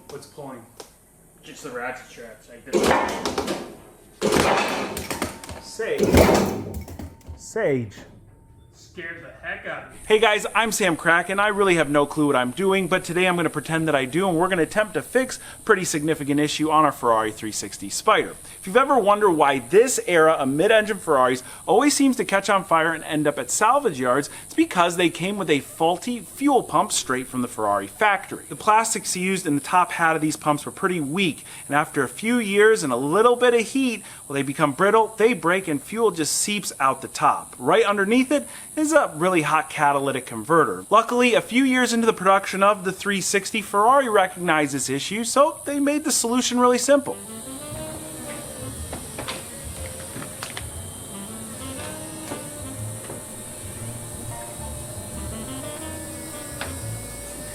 What's pulling? Just the ratchet straps. Sage. Scared the heck out of me. Hey guys, I'm Sam Crack, and I really have no clue what I'm doing, but today I'm going to pretend that I do, and we're going to attempt to fix a pretty significant issue on our Ferrari 360 Spider. If you've ever wondered why this era of mid-engine Ferraris always seems to catch on fire and end up at salvage yards, it's because they came with a faulty fuel pump straight from the Ferrari factory. The plastics used in the top hat of these pumps were pretty weak, and after a few years and a little bit of heat, well, they become brittle, they break, and fuel just seeps out the top. Right underneath it is a really hot catalytic converter. Luckily, a few years into the production of the 360, Ferrari recognized this issue, so they made the solution really simple.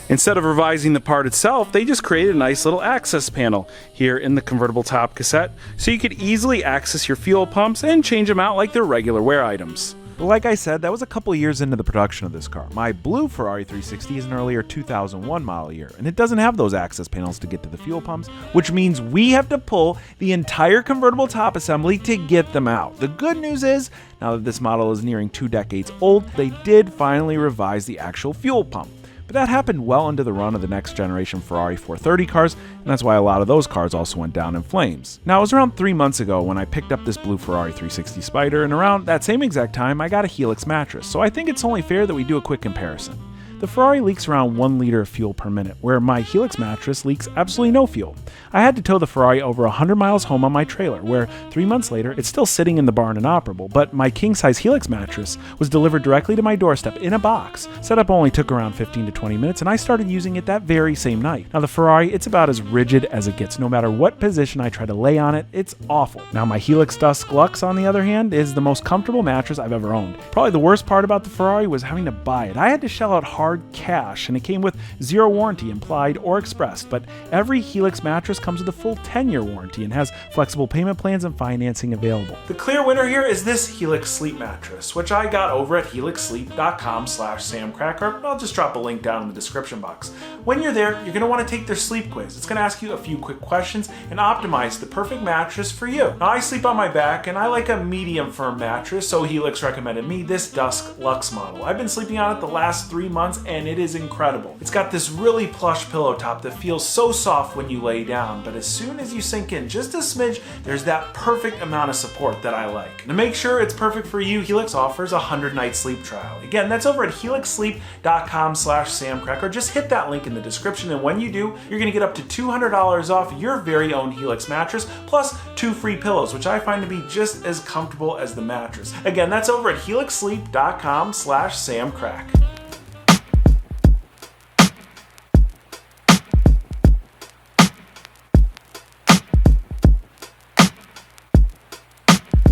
Instead of revising the part itself, they just created a nice little access panel here in the convertible top cassette, so you could easily access your fuel pumps and change them out like they're regular wear items. But like I said, that was a couple years into the production of this car. My blue Ferrari 360 is an earlier 2001 model year, and it doesn't have those access panels to get to the fuel pumps, which means we have to pull the entire convertible top assembly to get them out. The good news is, now that this model is nearing 2 decades old, they did finally revise the actual fuel pump. But that happened well into the run of the next generation Ferrari 430 cars, and that's why a lot of those cars also went down in flames. Now, it was around 3 months ago when I picked up this blue Ferrari 360 Spider, and around that same exact time, I got a Helix mattress, so I think it's only fair that we do a quick comparison. The Ferrari leaks around 1 liter of fuel per minute, where my Helix mattress leaks absolutely no fuel. I had to tow the Ferrari over 100 miles home on my trailer, where 3 months later, it's still sitting in the barn inoperable, but my king-size Helix mattress was delivered directly to my doorstep in a box. Setup only took around 15 to 20 minutes, and I started using it that very same night. Now, the Ferrari, it's about as rigid as it gets. No matter what position I try to lay on it, it's awful. Now, my Helix Dusk Lux, on the other hand, is the most comfortable mattress I've ever owned. Probably the worst part about the Ferrari was having to buy it. I had to shell out hard cash, and it came with 0 warranty implied or expressed, but every Helix mattress comes with a full 10-year warranty and has flexible payment plans and financing available. The clear winner here is this Helix Sleep mattress, which I got over at helixsleep.com/samcrack, or I'll just drop a link down in the description box. When you're there, you're going to want to take their sleep quiz. It's going to ask you a few quick questions and optimize the perfect mattress for you. Now, I sleep on my back, and I like a medium firm mattress, so Helix recommended me this Dusk Lux model. I've been sleeping on it the last 3 months, and it is incredible. It's got this really plush pillow top that feels so soft when you lay down, but as soon as you sink in just a smidge, there's that perfect amount of support that I like. To make sure it's perfect for you, Helix offers a 100-night sleep trial. Again, that's over at helixsleep.com/samcrack, or just hit that link in the description, and when you do, you're going to get up to $200 off your very own Helix mattress, plus 2 free pillows, which I find to be just as comfortable as the mattress. Again, that's over at helixsleep.com/samcrack.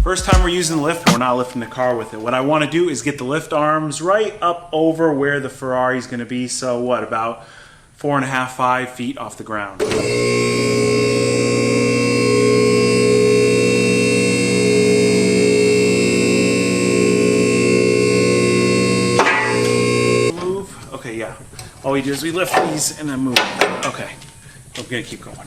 First time we're using the lift, we're not lifting the car with it. What I want to do is get the lift arms right up over where the Ferrari is going to be. So what, about 4.5, 5 feet off the ground. Move. Okay, yeah. All we do is we lift these and then move. Okay. I'm going to keep going.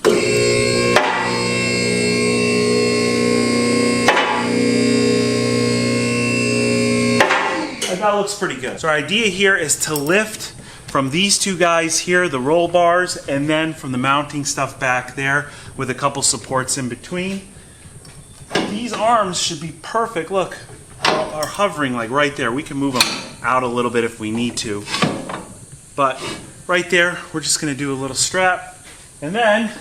That looks pretty good. So our idea here is to lift from these 2 guys here, the roll bars, and then from the mounting stuff back there with a couple supports in between. These arms should be perfect. Look, are hovering like right there. We can move them out a little bit if we need to. But right there, we're just going to do a little strap. And then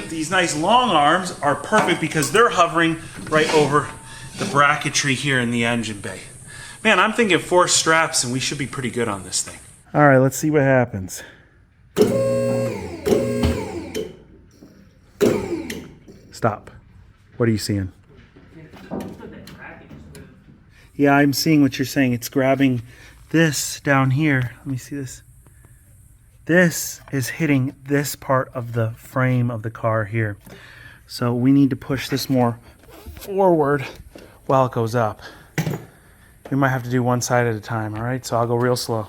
these nice long arms are perfect because they're hovering right over the bracketry here in the engine bay. Man, I'm thinking 4 straps and we should be pretty good on this thing. All right, let's see what happens. Stop. What are you seeing? Yeah, I'm seeing what you're saying. It's grabbing this down here. Let me see this. This is hitting this part of the frame of the car here. So we need to push this more forward while it goes up. We might have to do one side at a time, all right? So I'll go real slow.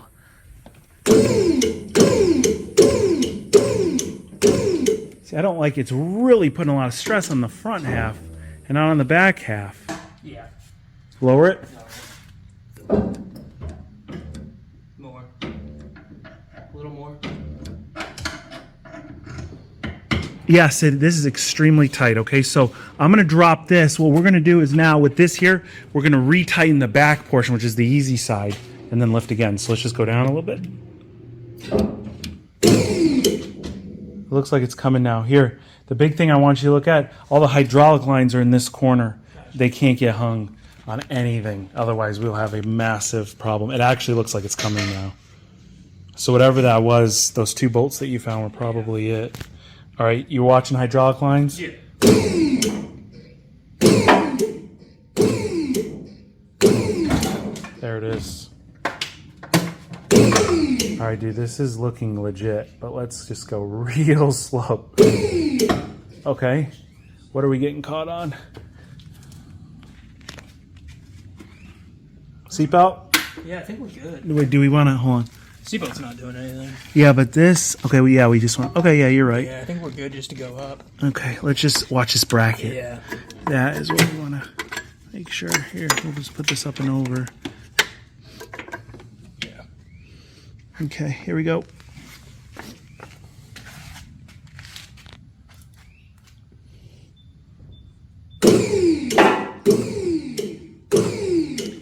See, I don't like it's really putting a lot of stress on the front half and not on the back half. Yeah. Lower it. More. A little more. Yes, this is extremely tight, okay? So I'm going to drop this. What we're going to do is now with this here, we're going to retighten the back portion, which is the easy side, and then lift again. So let's just go down a little bit. It looks like it's coming now. Here, the big thing I want you to look at, all the hydraulic lines are in this corner. They can't get hung on anything. Otherwise, we'll have a massive problem. It actually looks like it's coming now. So whatever that was, those 2 bolts that you found were probably it. All right, you watching hydraulic lines? Yeah. There it is. All right, dude, this is looking legit, but let's just go real slow. Okay, what are we getting caught on? Seatbelt? Yeah, I think we're good. Wait, do we want to, hold on. Seatbelt's not doing anything. Yeah, but this, okay, we just want, okay, yeah, you're right. Yeah, I think we're good just to go up. Okay, let's just watch this bracket. Yeah. That is what we want to make sure. Here, we'll just put this up and over. Yeah. Okay, here we go.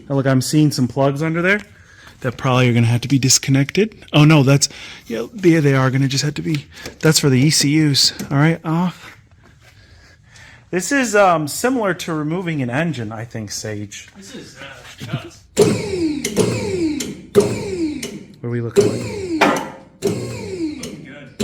Now look, I'm seeing some plugs under there that probably are going to have to be disconnected. Oh no, that's, yeah, they are going to just have to be, that's for the ECUs. All right, off. This is similar to removing an engine, I think, Sage. This is nuts. What are we looking like? Looking good.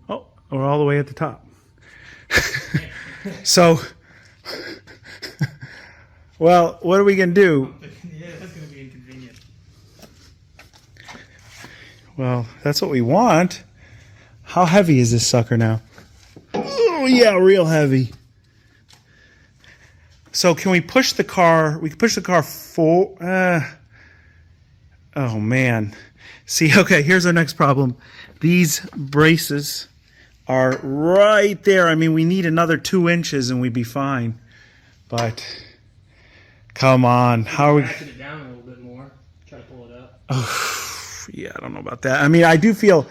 Oh, we're all the way at the top. So, well, what are we going to do? Yeah, that's going to be inconvenient. Well, that's what we want. How heavy is this sucker now? Oh, yeah, real heavy. So can we push the car? We can push the car forward. Oh, man. See, okay, here's our next problem. These braces are right there. I mean, we need another 2 inches and we'd be fine. But, come on. How are we? Ratchet it down a little bit more. Try to pull it up. Yeah, I don't know about that. I mean, I feel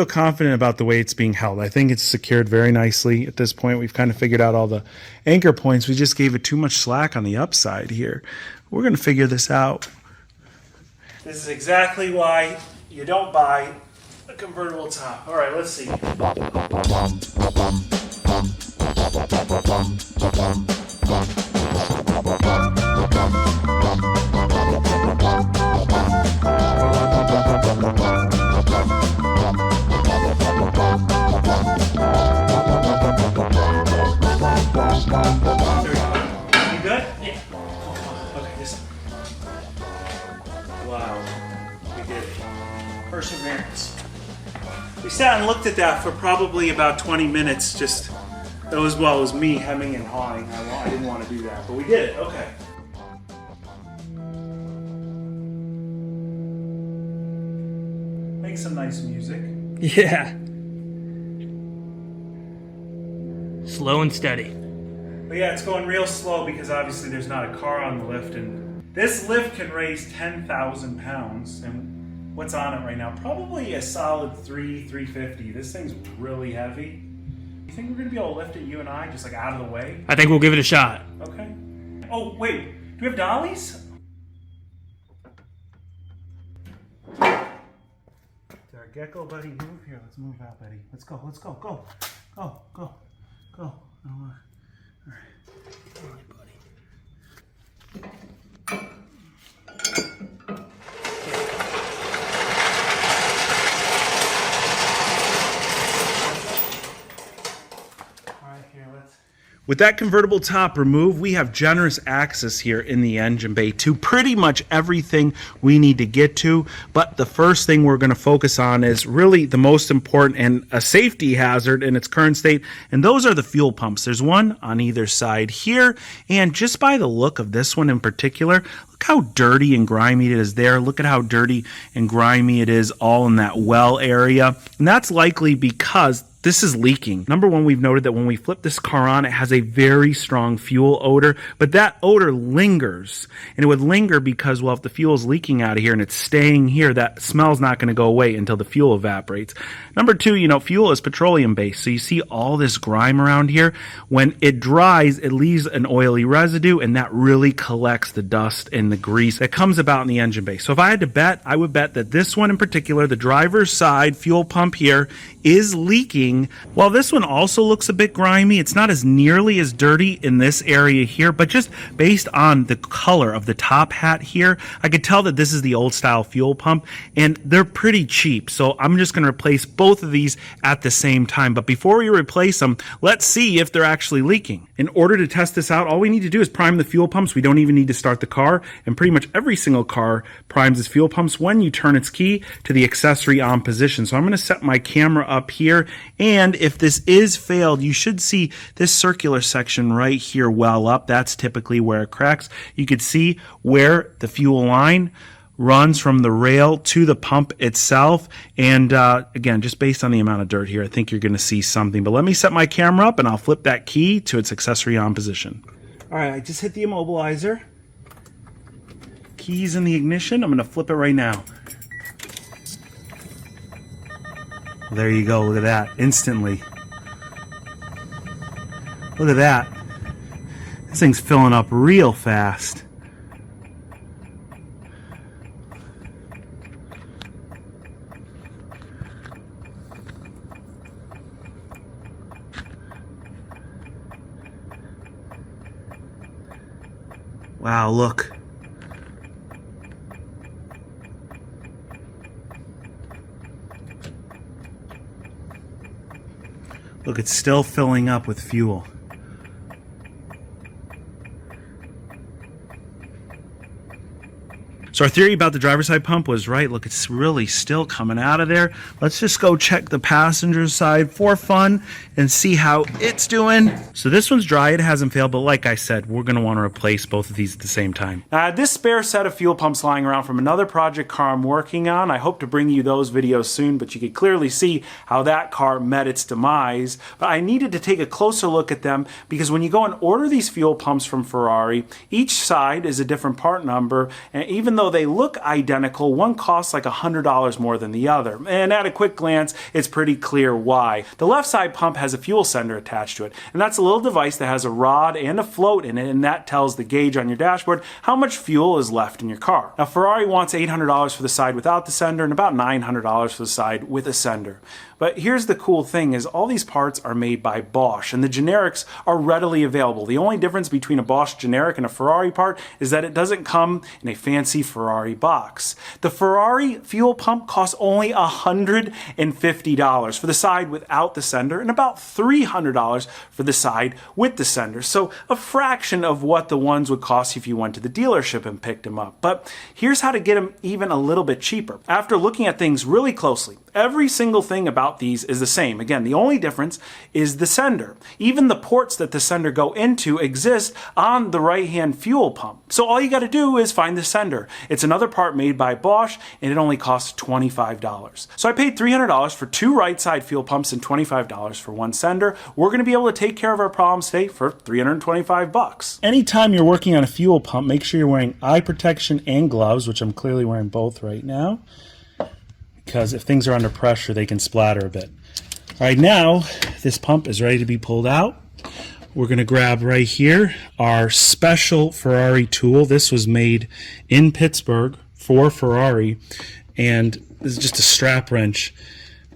confident about the way it's being held. I think it's secured very nicely at this point. We've kind of figured out all the anchor points. We just gave it too much slack on the upside here. We're going to figure this out. This is exactly why you don't buy a convertible top. All right, let's see. You good? Yeah. Okay, this. Wow, we did it. Perseverance. We sat and looked at that for probably about 20 minutes. Just it was me hemming and hawing. I didn't want to do that, but we did it. Okay. Make some nice music. Yeah. Slow and steady. But yeah, it's going real slow because obviously there's not a car on the lift, and this lift can raise 10,000 pounds. And what's on it right now? Probably a solid 350. This thing's really heavy. You think we're gonna be able to lift it, you and I, just like out of the way? I think we'll give it a shot. Okay. Oh wait, do we have dollies? Did our gecko buddy move? Here, let's move out, buddy. Let's go. Go. All right, buddy. All right, here, With that convertible top removed, we have generous access here in the engine bay to pretty much everything we need to get to. But the first thing we're going to focus on is really the most important and a safety hazard in its current state, and those are the fuel pumps. There's one on either side here, and just by the look of this one in particular, look how dirty and grimy it is there. Look at how dirty and grimy it is all in that well area, and that's likely because this is leaking. Number one, we've noted that when we flip this car on, it has a very strong fuel odor, but that odor lingers. And it would linger because, well, if the fuel is leaking out of here and it's staying here, that smell's not going to go away until the fuel evaporates. Number two, fuel is petroleum based. So you see all this grime around here. When it dries, it leaves an oily residue, and that really collects the dust and the grease that comes about in the engine bay. So if I had to bet, I would bet that this one in particular, the driver's side fuel pump here, is leaking. While this one also looks a bit grimy, it's not as nearly as dirty in this area here, but just based on the color of the top hat here, I could tell that this is the old style fuel pump, and they're pretty cheap. So I'm just going to replace both of these at the same time. But before we replace them, let's see if they're actually leaking. In order to test this out, all we need to do is prime the fuel pumps. We don't even need to start the car, and pretty much every single car primes its fuel pumps when you turn its key to the accessory on position. So I'm going to set my camera up here, and if this is failed, you should see this circular section right here well up. That's typically where it cracks. You could see where the fuel line runs from the rail to the pump itself, and again, just based on the amount of dirt here, I think you're going to see something. But let me set my camera up and I'll flip that key to its accessory on position. All right, I just hit the immobilizer. Keys in the ignition. I'm going to flip it right now. There you go. Look at that. Instantly. Look at that. This thing's filling up real fast. Wow, look. Look, it's still filling up with fuel. So our theory about the driver's side pump was right. Look, it's really still coming out of there. Let's just go check the passenger side for fun and see how it's doing. So this one's dry. It hasn't failed, but like I said, we're going to want to replace both of these at the same time. Now, I had this spare set of fuel pumps lying around from another project car I'm working on. I hope to bring you those videos soon, but you could clearly see how that car met its demise. But I needed to take a closer look at them because when you go and order these fuel pumps from Ferrari, each side is a different part number, and even though they look identical, one costs like $100 more than the other. And at a quick glance, it's pretty clear why. The left side pump has a fuel sender attached to it, and that's a little device that has a rod and a float in it, and that tells the gauge on your dashboard how much fuel is left in your car. Now, Ferrari wants $800 for the side without the sender and about $900 for the side with a sender. But here's the cool thing is all these parts are made by Bosch, and the generics are readily available. The only difference between a Bosch generic and a Ferrari part is that it doesn't come in a fancy Ferrari box. The Ferrari fuel pump costs only $150 for the side without the sender and about $300 for the side with the sender. So a fraction of what the ones would cost if you went to the dealership and picked them up. But here's how to get them even a little bit cheaper. After looking at things really closely, every single thing about these is the same. Again, the only difference is the sender. Even the ports that the sender go into exist on the right-hand fuel pump. So all you got to do is find the sender. It's another part made by Bosch, and it only costs $25. So I paid $300 for two right-side fuel pumps and $25 for one sender. We're going to be able to take care of our problems today for $325. Anytime you're working on a fuel pump, make sure you're wearing eye protection and gloves, which I'm clearly wearing both right now, because if things are under pressure, they can splatter a bit. All right, now this pump is ready to be pulled out. We're going to grab right here our special Ferrari tool. This was made in Pittsburgh for Ferrari, and this is just a strap wrench.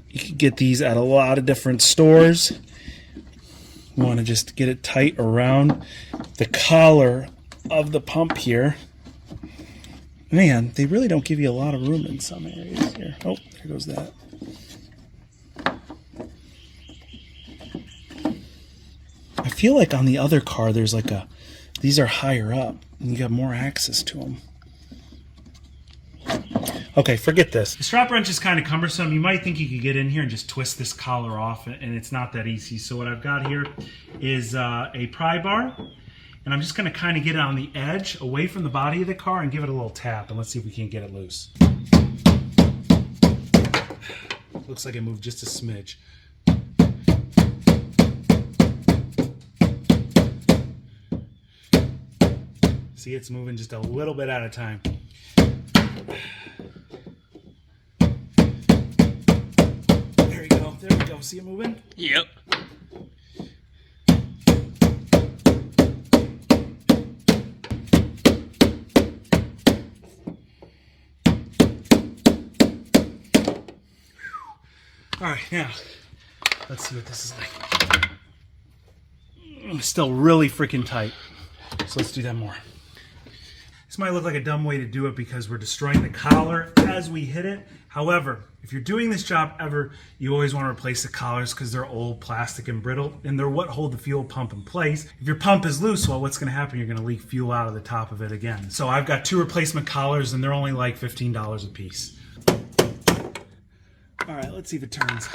You can get these at a lot of different stores. You want to just get it tight around the collar of the pump here. Man, they really don't give you a lot of room in some areas here. Oh, there goes that. I feel like on the other car there's like these are higher up and you got more access to them. Okay, forget this. The strap wrench is kind of cumbersome. You might think you could get in here and just twist this collar off, and it's not that easy. So what I've got here is a pry bar, and I'm just going to kind of get it on the edge away from the body of the car and give it a little tap, and let's see if we can get it loose. Looks like it moved just a smidge. See, it's moving just a little bit at a time. There we go. There we go. See it moving? Yep. All right, now let's see what this is like. Still really freaking tight. So let's do that more. This might look like a dumb way to do it because we're destroying the collar as we hit it. However, if you're doing this job ever, you always want to replace the collars because they're old, plastic, and brittle, and they're what hold the fuel pump in place. If your pump is loose, well, what's going to happen? You're going to leak fuel out of the top of it again. So I've got 2 replacement collars, and they're only like $15 a piece. All right, let's see if it turns.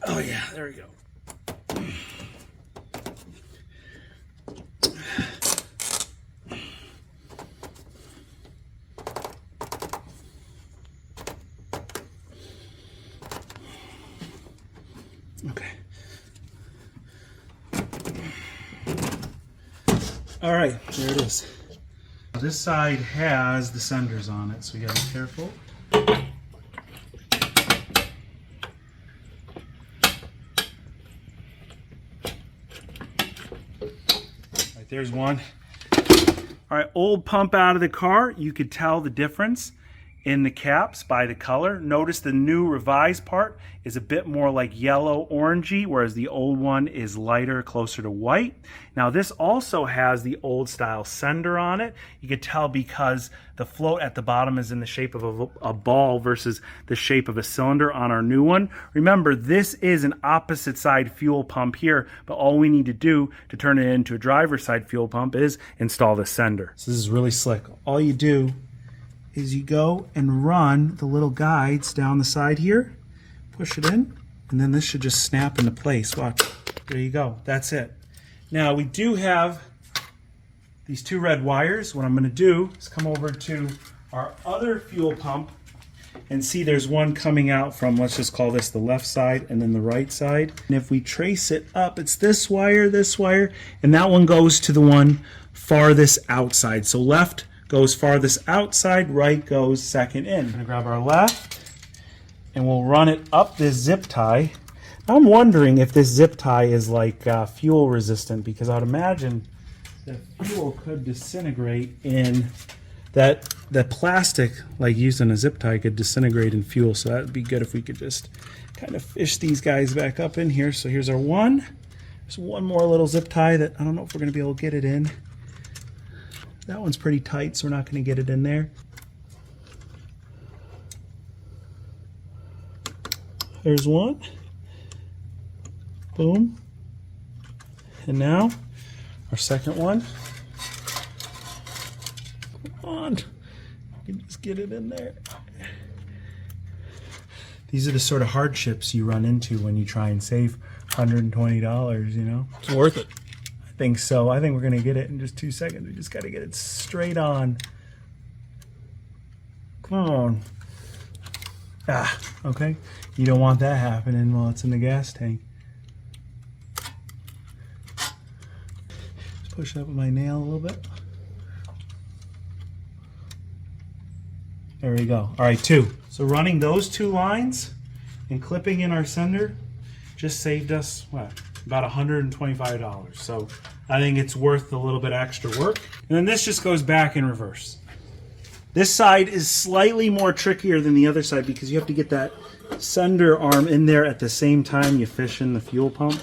Oh yeah, there we go. Okay. All right, there it is. This side has the senders on it, so we gotta be careful. Right, there's one. All right, old pump out of the car. You could tell the difference in the caps by the color. Notice the new revised part is a bit more like yellow orangey, whereas the old one is lighter, closer to white. Now this also has the old style sender on it. You could tell because the float at the bottom is in the shape of a ball versus the shape of a cylinder on our new one. Remember, this is an opposite side fuel pump here, but all we need to do to turn it into a driver's side fuel pump is install the sender. So this is really slick. All you do is you go and run the little guides down the side here, push it in, and then this should just snap into place. Watch. There you go. That's it. Now we do have these 2 red wires. What I'm going to do is come over to our other fuel pump and see there's one coming out from, let's just call this the left side and then the right side. And if we trace it up, it's this wire, and that one goes to the one farthest outside. So left goes farthest outside, right goes second in. I'm going to grab our left, and we'll run it up this zip tie. I'm wondering if this zip tie is like fuel resistant, because I would imagine that fuel could disintegrate in that plastic, like used in a zip tie, could disintegrate in fuel. So that would be good if we could just kind of fish these guys back up in here. So here's our one. There's one more little zip tie that I don't know if we're going to be able to get it in. That one's pretty tight, so we're not going to get it in there. There's one. Boom. And now, our second one. Come on. You can just get it in there. These are the sort of hardships you run into when you try and save $120, you know? It's worth it. I think so. I think we're going to get it in just 2 seconds. We just got to get it straight on. Come on. Ah, okay. You don't want that happening while it's in the gas tank. Just push it up with my nail a little bit. There we go. All right, 2. So running those 2 lines and clipping in our sender just saved us, what, about $125. So I think it's worth a little bit extra work. And then this just goes back in reverse. This side is slightly more trickier than the other side because you have to get that sender arm in there at the same time you fish in the fuel pump.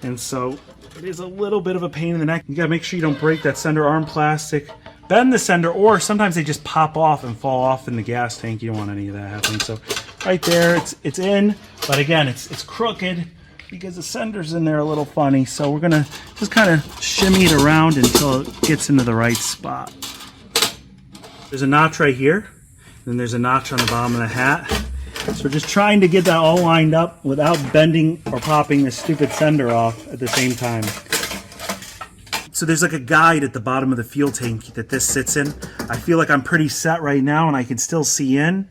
And so it is a little bit of a pain in the neck. You gotta make sure you don't break that sender arm plastic. Bend the sender, or sometimes they just pop off and fall off in the gas tank. You don't want any of that happening. So right there, it's in, but again, it's crooked. because the sender's in there a little funny. So we're gonna just kind of shimmy it around until it gets into the right spot. There's a notch right here, and there's a notch on the bottom of the hat. So we're just trying to get that all lined up without bending or popping this stupid sender off at the same time. So there's like a guide at the bottom of the fuel tank that this sits in. I feel like I'm pretty set right now and I can still see in.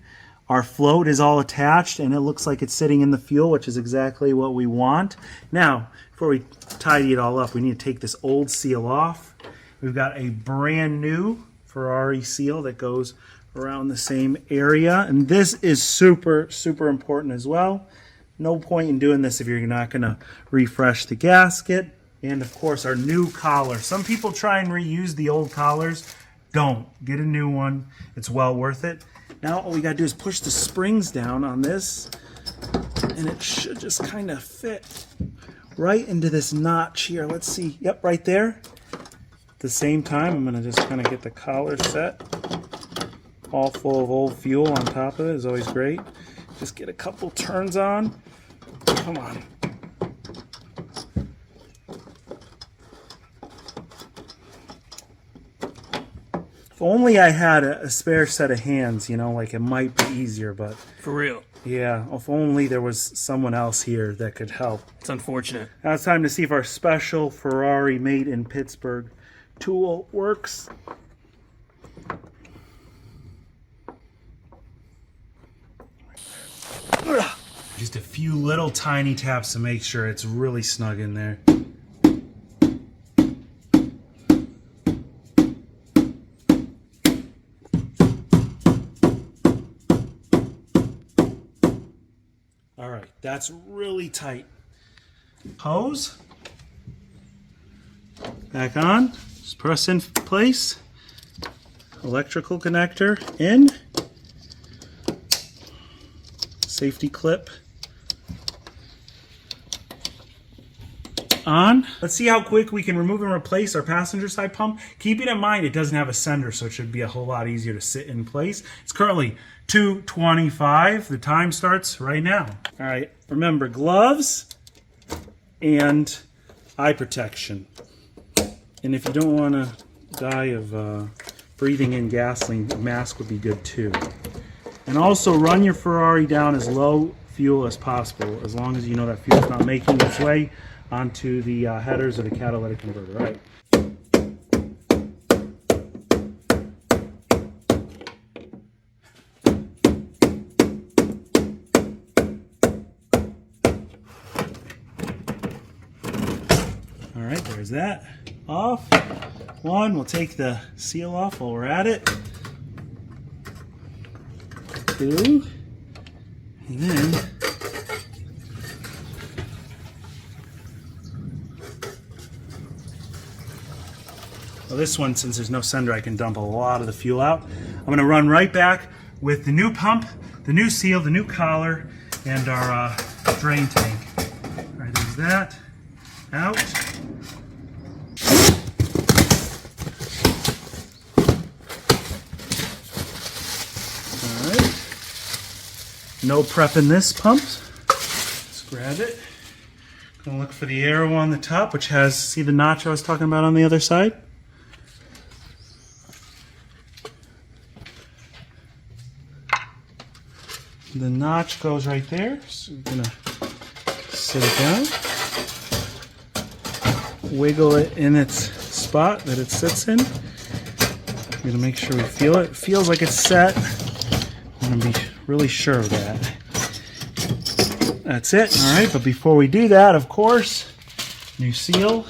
Our float is all attached and it looks like it's sitting in the fuel, which is exactly what we want. Now, before we tidy it all up, we need to take this old seal off. We've got a brand new Ferrari seal that goes around the same area. And this is super, super important as well. No point in doing this if you're not gonna refresh the gasket. And of course our new collar. Some people try and reuse the old collars. Don't. Get a new one. It's well worth it. Now all we gotta do is push the springs down on this and it should just kind of fit right into this notch here. Let's see. Yep, right there. At the same time, I'm gonna just kind of get the collar set. All full of old fuel on top of it is always great. Just get a couple turns on. Come on. If only I had a spare set of hands, you know, like it might be easier, but... For real. Yeah, if only there was someone else here that could help. It's unfortunate. Now it's time to see if our special Ferrari made in Pittsburgh tool works. Just a few little tiny taps to make sure it's really snug in there. All right, that's really tight. Hose. Back on. Just press in place. Electrical connector in. Safety clip on. Let's see how quick we can remove and replace our passenger side pump. Keeping in mind it doesn't have a sender, so it should be a whole lot easier to sit in place. It's currently 2:25. The time starts right now. All right, remember gloves and eye protection. And if you don't want to die of breathing in gasoline, a mask would be good too. And also run your Ferrari down as low fuel as possible, as long as you know that fuel's not making its way onto the headers of the catalytic converter. All right. All right, there's that off. One, we'll take the seal off while we're at it. Two, and then well, this one, since there's no sender, I can dump a lot of the fuel out. I'm going to run right back with the new pump, the new seal, the new collar, and our drain tank. All right, there's that out. No prep in this pump. Let's grab it. Gonna look for the arrow on the top, which has, see the notch I was talking about on the other side? The notch goes right there. So we're gonna sit it down. Wiggle it in its spot that it sits in. We're gonna make sure we feel it. It feels like it's set. I'm gonna be really sure of that. That's it. All right, but before we do that, of course, new seal,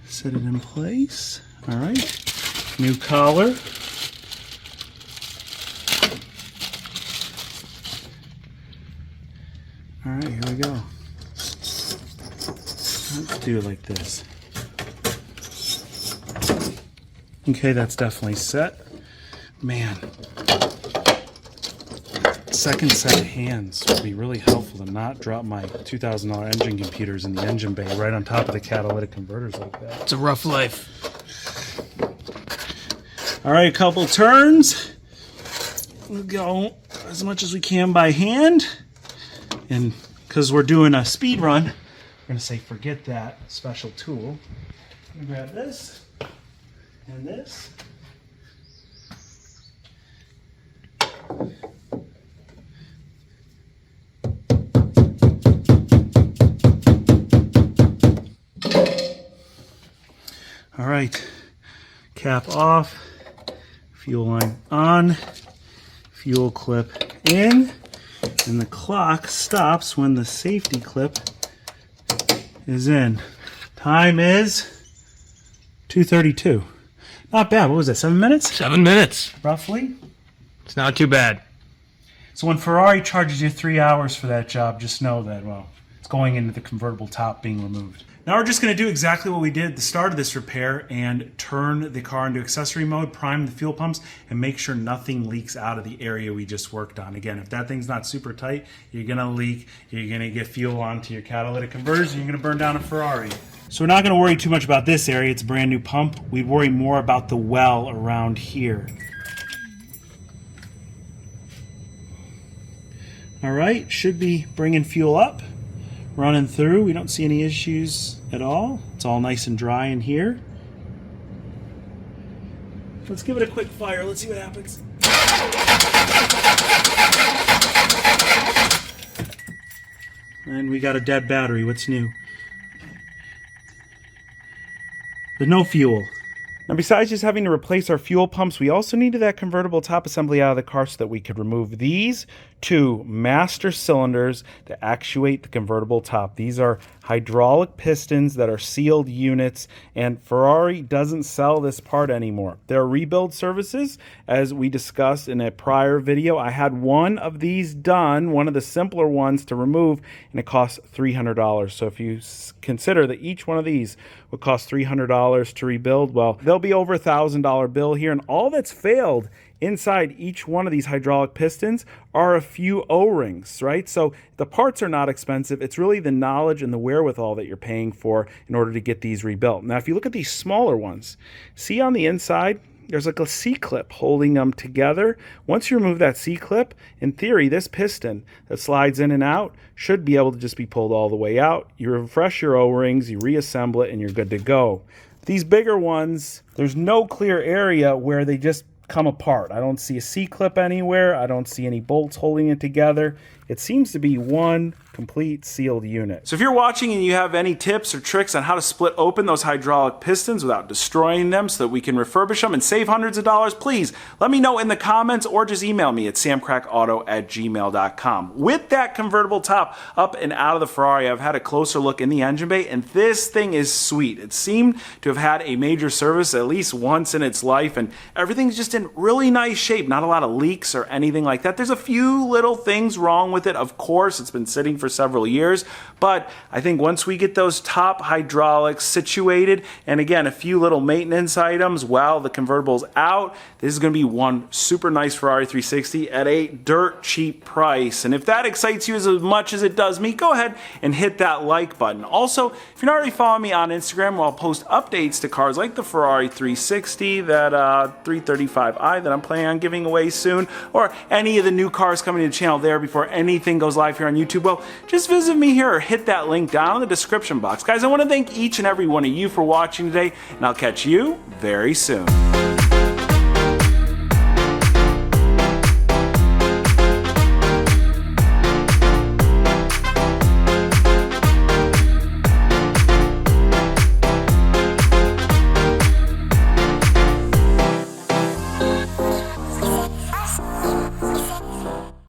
set it in place. All right, new collar. All right, here we go. Let's do it like this. Okay, that's definitely set. Man. Second set of hands would be really helpful to not drop my $2,000 engine computers in the engine bay right on top of the catalytic converters like that. It's a rough life. All right, a couple turns. We'll go as much as we can by hand. And because we're doing a speed run, We're gonna say forget that special tool. I'm gonna grab this and this. All right, cap off, fuel line on, fuel clip in, and the clock stops when the safety clip is in. Time is 2:32. Not bad. What was that, 7 minutes? 7 minutes. Roughly? It's not too bad. So when Ferrari charges you 3 hours for that job, just know that, well, it's going into the convertible top being removed. Now we're just going to do exactly what we did at the start of this repair and turn the car into accessory mode, prime the fuel pumps, and make sure nothing leaks out of the area we just worked on. Again, if that thing's not super tight, you're going to leak, you're going to get fuel onto your catalytic converters, and you're going to burn down a Ferrari. So we're not going to worry too much about this area. It's a brand new pump. We'd worry more about the well around here. All right, should be bringing fuel up. Running through, we don't see any issues at all. It's all nice and dry in here. Let's give it a quick fire. Let's see what happens. And we got a dead battery. What's new? There's no fuel. Now, besides just having to replace our fuel pumps, we also needed that convertible top assembly out of the car so that we could remove these two master cylinders that actuate the convertible top. These are hydraulic pistons that are sealed units, and Ferrari doesn't sell this part anymore. There are rebuild services, as we discussed in a prior video. I had one of these done, one of the simpler ones to remove, and it costs $300. So if you consider that each one of these would cost $300 to rebuild, well, there'll be over $1,000 bill here, and all that's failed inside each one of these hydraulic pistons are a few O-rings, right? So the parts are not expensive. It's really the knowledge and the wherewithal that you're paying for in order to get these rebuilt. Now, if you look at these smaller ones, see on the inside, there's like a C-clip holding them together. Once you remove that C-clip, in theory, this piston that slides in and out should be able to just be pulled all the way out. You refresh your O-rings, you reassemble it, and you're good to go. These bigger ones, there's no clear area where they just come apart. I don't see a C-clip anywhere. I don't see any bolts holding it together. It seems to be one complete sealed unit. So if you're watching and you have any tips or tricks on how to split open those hydraulic pistons without destroying them so that we can refurbish them and save hundreds of dollars, please let me know in the comments or just email me at samcrackauto@gmail.com. With that convertible top up and out of the Ferrari, I've had a closer look in the engine bay, and this thing is sweet. It seemed to have had a major service at least once in its life, and everything's just in really nice shape. Not a lot of leaks or anything like that. There's a few little things wrong with it. Of course, it's been sitting for several years, but I think once we get those top hydraulics situated, and again, a few little maintenance items while the convertible's out, this is going to be one super nice Ferrari 360 at a dirt cheap price. And if that excites you as much as it does me, go ahead and hit that like button. Also, if you're not already following me on Instagram, where I'll post updates to cars like the Ferrari 360, that 335i that I'm planning on giving away soon, or any of the new cars coming to the channel there before anything goes live here on YouTube, well, just visit me here or hit that link down in the description box. Guys, I want to thank each and every one of you for watching today, and I'll catch you very soon.